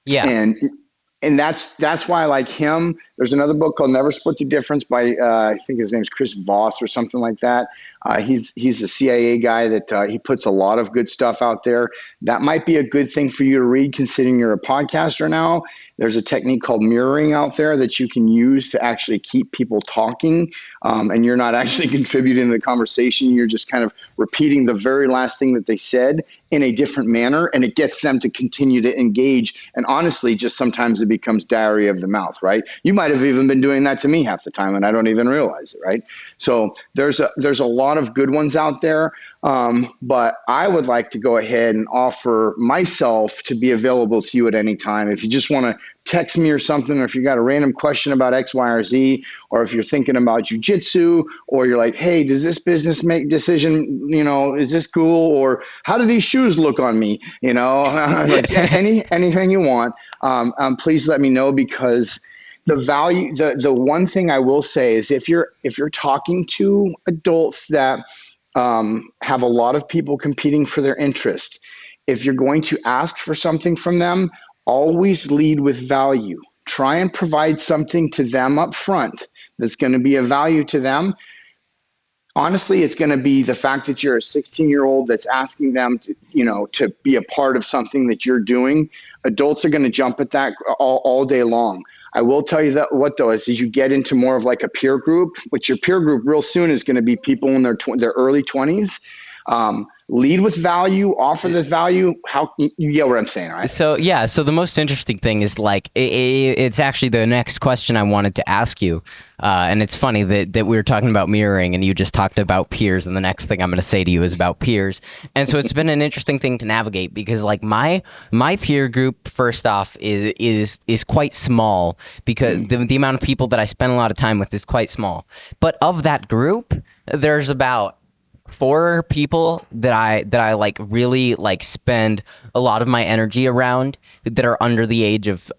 Yeah. and that's why I like him. There's another book called Never Split the Difference by I think his name's Chris Voss or something like that. He's a CIA guy that he puts a lot of good stuff out there. That might be a good thing for you to read, considering you're a podcaster now. There's a technique called mirroring out there that you can use to actually keep people talking, and you're not actually contributing to the conversation. You're just kind of repeating the very last thing that they said in a different manner, and it gets them to continue to engage. And honestly, just sometimes it becomes diarrhea of the mouth, right? You might have even been doing that to me half the time, and I don't even realize it, right? So there's a lot of good ones out there. But I would like to go ahead and offer myself to be available to you at any time. If you just want to text me or something, or if you got a random question about X, Y, or Z, or if you're thinking about jujitsu, or you're like, hey, does this business make decision, is this cool? Or how do these shoes look on me? Like anything you want, please let me know, because the one thing I will say is, if you're talking to adults that have a lot of people competing for their interest, if you're going to ask for something from them, always lead with value. Try and provide something to them up front that's going to be a value to them. Honestly, it's going to be the fact that you're a 16-year-old that's asking them to be a part of something that you're doing. Adults are going to jump at that all day long. I will tell you that what though is you get into more of like a peer group, which your peer group real soon is going to be people in their early 20s. Lead with value, offer this value. How you get what I'm saying, right? So yeah, so the most interesting thing is like it's actually the next question I wanted to ask you, and it's funny that we were talking about mirroring and you just talked about peers, and the next thing I'm going to say to you is about peers, and so it's been an interesting thing to navigate, because like my peer group, first off, is quite small, because the amount of people that I spend a lot of time with is quite small, but of that group, there's about 4 people that I like really like spend a lot of my energy around, that are under the age of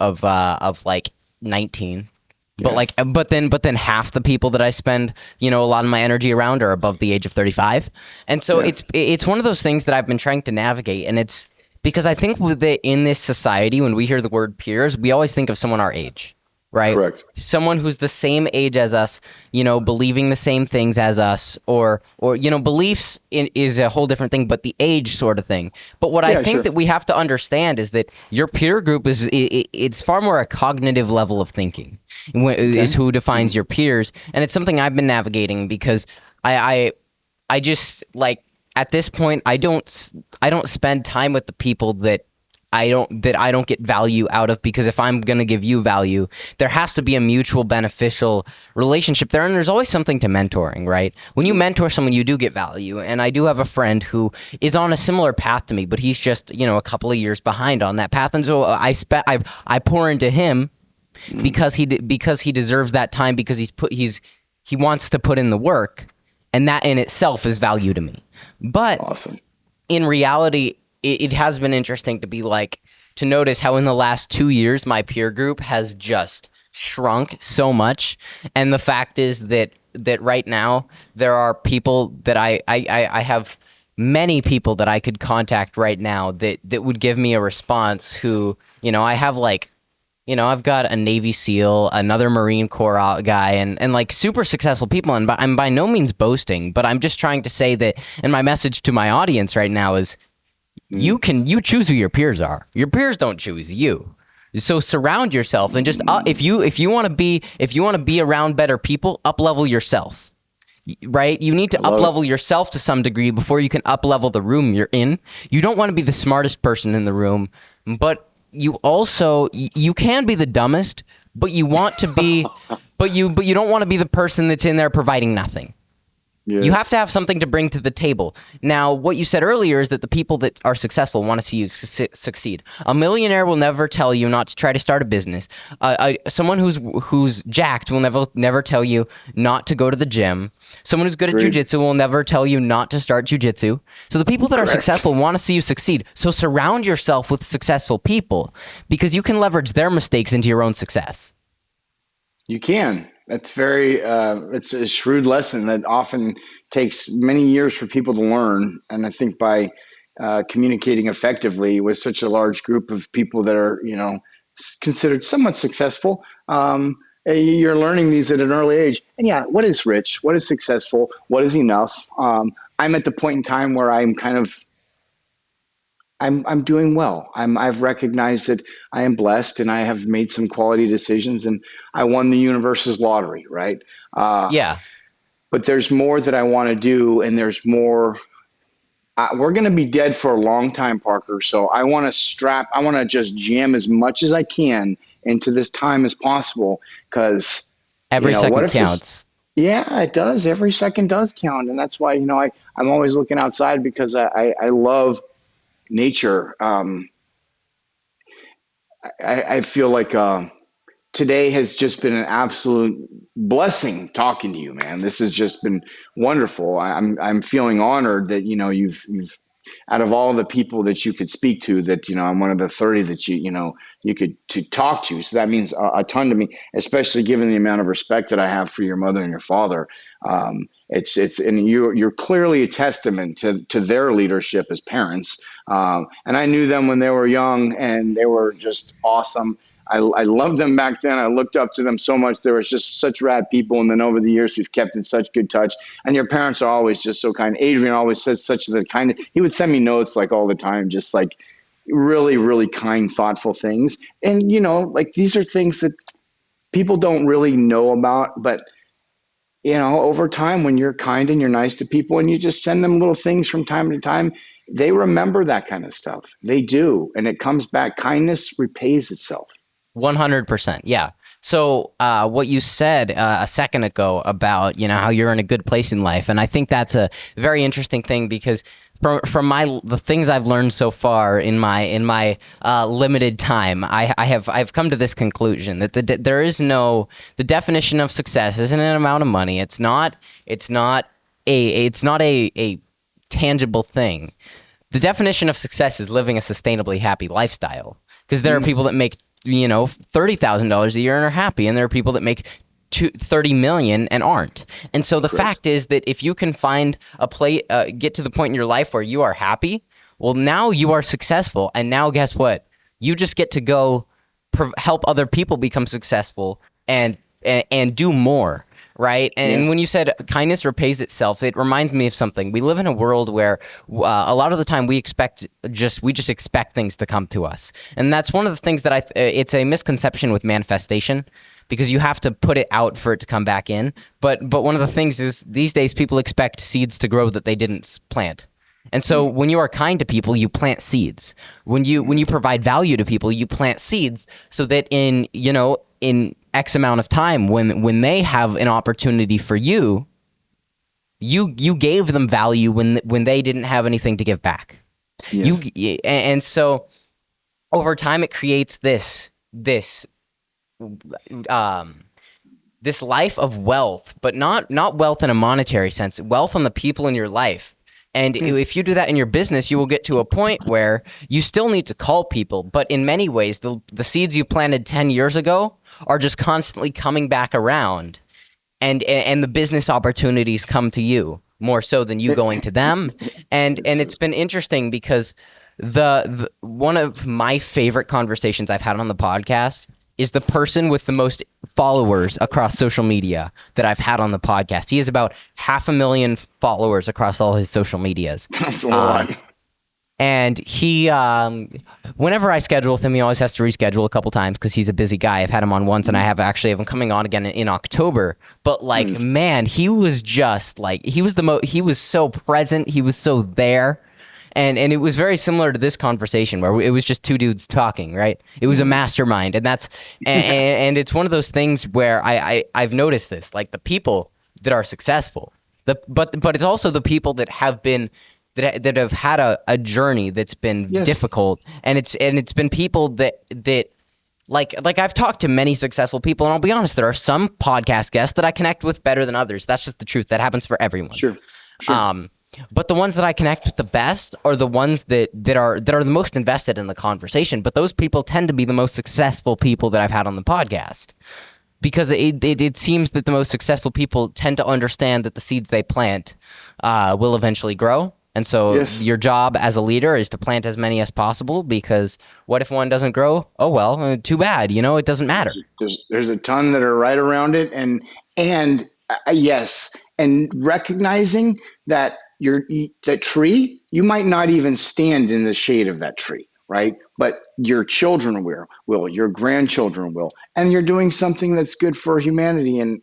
like 19. But like but then half the people that I spend, a lot of my energy around are above the age of 35. And so it's one of those things that I've been trying to navigate, and Because I think in this society, when we hear the word peers, we always think of someone our age, right? Correct. Someone who's the same age as us, believing the same things as us, or beliefs is a whole different thing, but the age sort of thing. But what I think sure. that we have to understand is that your peer group it's far more a cognitive level of thinking is who defines your peers, and it's something I've been navigating because I just like at this point I don't spend time with the people that I don't get value out of, because if I'm going to give you value, there has to be a mutual beneficial relationship there, and there's always something to mentoring, right? When you mentor someone, you do get value, and I do have a friend who is on a similar path to me, but he's just a couple of years behind on that path, and so I pour into him because he deserves that time, because he wants to put in the work, and that in itself is value to me. But Awesome. in reality, it has been interesting to notice how in the last 2 years my peer group has just shrunk so much. And the fact is that right now there are people that I have many people that I could contact right now that would give me a response who, I have I've got a Navy SEAL, another Marine Corps guy, and super successful people. And I'm by no means boasting, but I'm just trying to say that, and my message to my audience right now is, you choose who your peers are. Your peers don't choose you. So surround yourself and just if you want to be around better people, up-level yourself. Right? You need to up-level yourself to some degree before you can up-level the room you're in. You don't want to be the smartest person in the room, but you also you can be the dumbest, but you want to be but you don't want to be the person that's in there providing nothing. Yes. You have to have something to bring to the table. Now, what you said earlier is that the people that are successful want to see you succeed. A millionaire will never tell you not to try to start a business. Someone who's jacked will never tell you not to go to the gym. Someone who's good at jiu-jitsu will never tell you not to start jiu-jitsu. So the people that are successful want to see you succeed. So surround yourself with successful people, because you can leverage their mistakes into your own success. You can. That's it's a shrewd lesson that often takes many years for people to learn. And I think by communicating effectively with such a large group of people that are, considered somewhat successful, you're learning these at an early age. And yeah, what is rich? What is successful? What is enough? I'm at the point in time where I'm doing well. I've recognized that I am blessed, and I have made some quality decisions, and I won the universe's lottery, right? Yeah. But there's more that I want to do, and there's more. We're going to be dead for a long time, Parker. So I want to just jam as much as I can into this time as possible, because every second counts. Yeah, it does. Every second does count, and that's why I'm always looking outside, because I love nature. I feel like today has just been an absolute blessing talking to you, man. This has just been wonderful. I'm feeling honored that you've out of all the people that you could speak to, that I'm one of the 30 that you could to talk to. So that means a ton to me, especially given the amount of respect that I have for your mother and your father. It's and you're clearly a testament to their leadership as parents. And I knew them when they were young, and they were just awesome. I loved them back then. I looked up to them so much. They were just such rad people. And then over the years, we've kept in such good touch. And your parents are always just so kind. Adrian always says such the kind. He would send me notes all the time, just really, really kind, thoughtful things. And these are things that people don't really know about, but over time, when you're kind and you're nice to people and you just send them little things from time to time, they remember that kind of stuff. They do. And it comes back. Kindness repays itself. 100%. Yeah. So what you said a second ago about, how you're in a good place in life. And I think that's a very interesting thing, because from the things I've learned so far in my limited time, I've come to this conclusion that the definition of success isn't an amount of money. It's not a tangible thing. The definition of success is living a sustainably happy lifestyle, because there are people that make $30,000 a year and are happy, and there are people that make $30 million and aren't. And so the fact is that if you can find get to the point in your life where you are happy, Well, now you are successful, and now guess what? You just get to go help other people become successful and do more, right? And Yeah. when you said kindness repays itself, it reminds me of something. We live in a world where a lot of the time we just expect things to come to us, and that's one of the things that it's a misconception with manifestation, because you have to put it out for it to come back in. But one of the things is these days people expect seeds to grow that they didn't plant. And so when you are kind to people, you plant seeds. When you provide value to people, you plant seeds so that in X amount of time, when they have an opportunity for you, you gave them value when they didn't have anything to give back. Yes. And so over time it creates this life of wealth, but not wealth in a monetary sense, wealth on the people in your life. And if you do that in your business, you will get to a point where you still need to call people. But in many ways, the seeds you planted 10 years ago are just constantly coming back around. And the business opportunities come to you more so than you going to them. And it's been interesting because the one of my favorite conversations I've had on the podcast is the person with the most followers across social media that I've had on the podcast. He has about 500,000 followers across all his social medias. That's a lot. And he, whenever I schedule with him, he always has to reschedule a couple times because he's a busy guy. I've had him on once, and I have him coming on again in October. But man, he was just like, he was so present. He was so there. And it was very similar to this conversation where it was just two dudes talking, right? It was a mastermind, and and it's one of those things where I've noticed this, like the people that are successful, but it's also the people that have been that have had a journey that's been difficult, and it's been people that like I've talked to many successful people, and I'll be honest, there are some podcast guests that I connect with better than others. That's just the truth. That happens for everyone. Sure. But the ones that I connect with the best are the ones that are the most invested in the conversation. But those people tend to be the most successful people that I've had on the podcast, because it seems that the most successful people tend to understand that the seeds they plant will eventually grow. And so your job as a leader is to plant as many as possible, because what if one doesn't grow? Oh, well, too bad. It doesn't matter. There's a ton that are right around it. And yes. And recognizing that that tree, you might not even stand in the shade of that tree, right? But your children will, your grandchildren will, and you're doing something that's good for humanity. And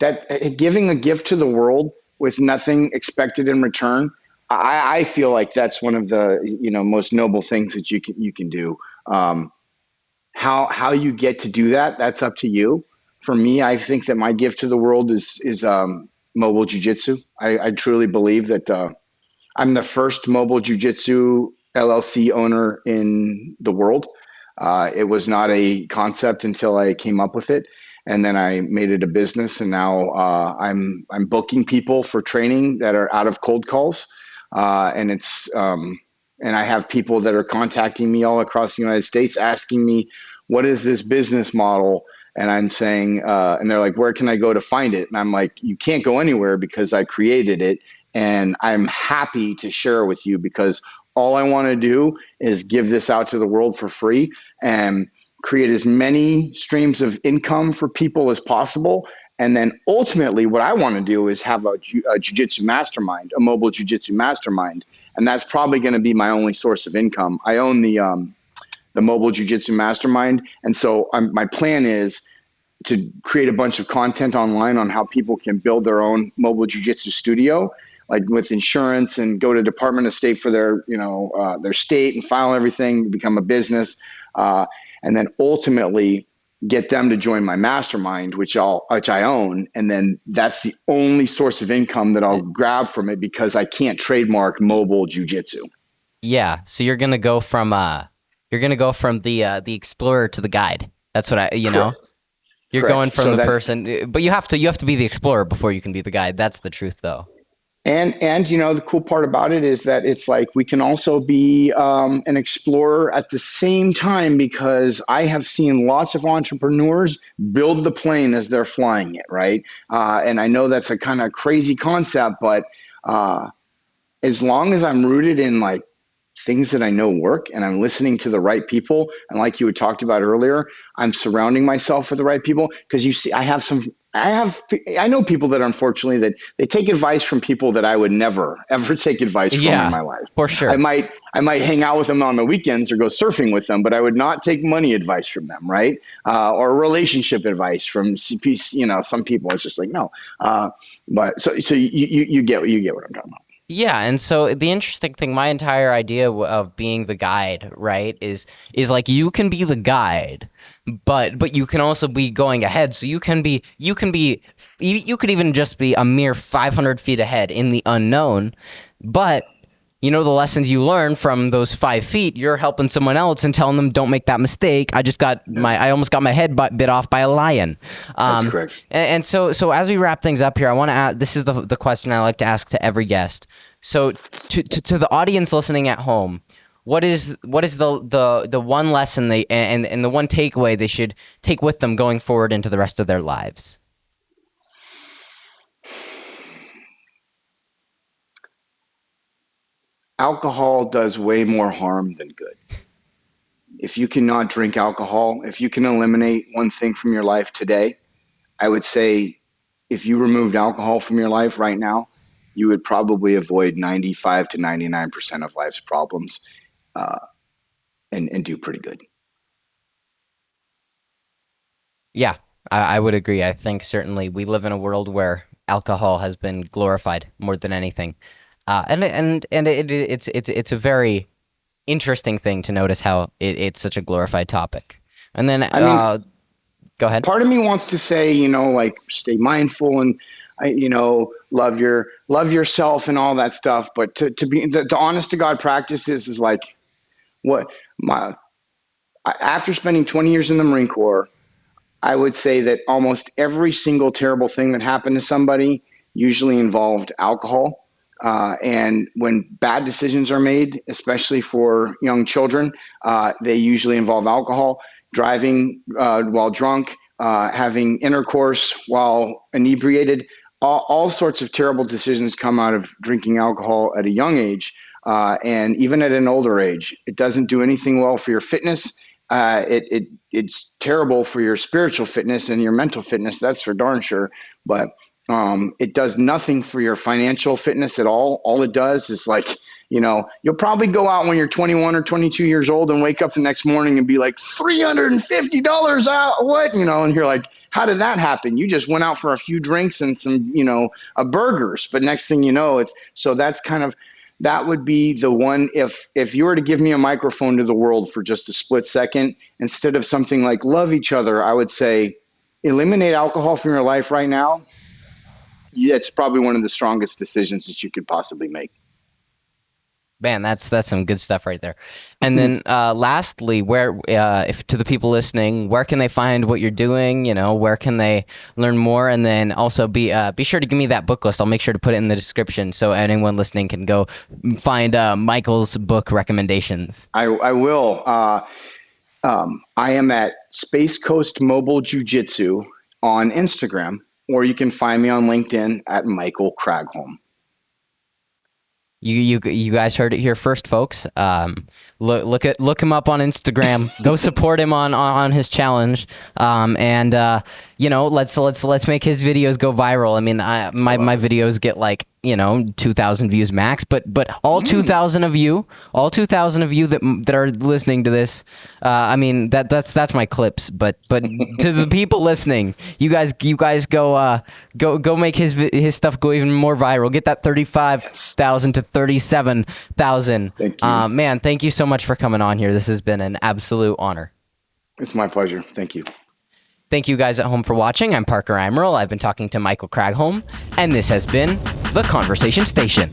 that giving a gift to the world with nothing expected in return, I feel like that's one of the most noble things that you can do. How you get to do that, that's up to you. For me, I think that my gift to the world is mobile jiu-jitsu. I truly believe that I'm the first mobile jiu-jitsu LLC owner in the world. It was not a concept until I came up with it, and then I made it a business. And now I'm booking people for training that are out of cold calls, and I have people that are contacting me all across the United States asking me, what is this business model? And I'm saying, and they're like, where can I go to find it? And I'm like, you can't go anywhere because I created it. And I'm happy to share it with you, because all I want to do is give this out to the world for free and create as many streams of income for people as possible. And then ultimately what I want to do is have a jiu-jitsu mastermind, a mobile jiu-jitsu mastermind. And that's probably going to be my only source of income. I own the mobile jiu-jitsu mastermind. And so my plan is to create a bunch of content online on how people can build their own mobile jiu-jitsu studio, like with insurance, and go to Department of State for their state and file everything, become a business. And then ultimately get them to join my mastermind, which I own. And then that's the only source of income that I'll grab from it, because I can't trademark mobile jiu-jitsu. Yeah. So you're going to go from the explorer to the guide. That's what You're Correct. going from person, but you have to be the explorer before you can be the guide. That's the truth, though. And the cool part about it is that it's like we can also be an explorer at the same time, because I have seen lots of entrepreneurs build the plane as they're flying it, right? And I know that's a kind of crazy concept, but as long as I'm rooted in like things that I know work and I'm listening to the right people. And like you had talked about earlier, I'm surrounding myself with the right people because you see, I know people that unfortunately that they take advice from people that I would never ever take advice from in Yeah, my life. for sure. I might hang out with them on the weekends or go surfing with them, but I would not take money advice from them, right? Or relationship advice from some people. It's just like no. But so you get what I'm talking about. Yeah, and so the interesting thing, my entire idea of being the guide, right, is like you can be the guide, but you can also be going ahead. So you could even just be a mere 500 feet ahead in the unknown, but you know the lessons you learn from those 5 feet. You're helping someone else and telling them, "Don't make that mistake." I almost got my head bit off by a lion. That's correct. And so as we wrap things up here, I want to ask. This is the question I like to ask to every guest. So to the audience listening at home, what is the one lesson and the one takeaway they should take with them going forward into the rest of their lives? Alcohol does way more harm than good. If you cannot drink alcohol, if you can eliminate one thing from your life today, I would say if you removed alcohol from your life right now, you would probably avoid 95 to 99% of life's problems uh, and do pretty good. Yeah, I would agree. I think certainly we live in a world where alcohol has been glorified more than anything, it's a very interesting thing to notice how it's such a glorified topic. And then, I mean, go ahead. part of me wants to say, like stay mindful and, love yourself and all that stuff. But to be the honest to God practices is like what after spending 20 years in the Marine Corps, I would say that almost every single terrible thing that happened to somebody usually involved alcohol. And when bad decisions are made, especially for young children, they usually involve alcohol, driving while drunk, having intercourse while inebriated. All sorts of terrible decisions come out of drinking alcohol at a young age. And even at an older age, it doesn't do anything well for your fitness. It's terrible for your spiritual fitness and your mental fitness. That's for darn sure. But it does nothing for your financial fitness at all. All it does is like, you'll probably go out when you're 21 or 22 years old and wake up the next morning and be like $350 out. What? And you're like, how did that happen? You just went out for a few drinks and some, burgers. But next thing you know, that would be the one. If you were to give me a microphone to the world for just a split second, instead of something like love each other, I would say eliminate alcohol from your life right now. Yeah, it's probably one of the strongest decisions that you could possibly make. Man, that's some good stuff right there. And then lastly, where if to the people listening, where can they find what you're doing? Where can they learn more? And then also be sure to give me that book list. I'll make sure to put it in the description so anyone listening can go find Michael's book recommendations. I will. I am at Space Coast Mobile Jiujitsu on Instagram, or you can find me on LinkedIn at Michael Cragholm. You guys heard it here first, folks. Look him up on Instagram. Go support him on his challenge. Let's make his videos go viral. I mean, my videos get like 2,000 views max, but all 2,000 of you that are listening to this, I mean that's my clips. But to the people listening, you guys go make his stuff go even more viral. Get that 35,000 to 37,000. Thank you. Man, thank you so much for coming on here. This has been an absolute honor. It's my pleasure. Thank you. Thank you guys at home for watching. I'm Parker Emerald. I've been talking to Michael Cragholm, and this has been The Conversation Station.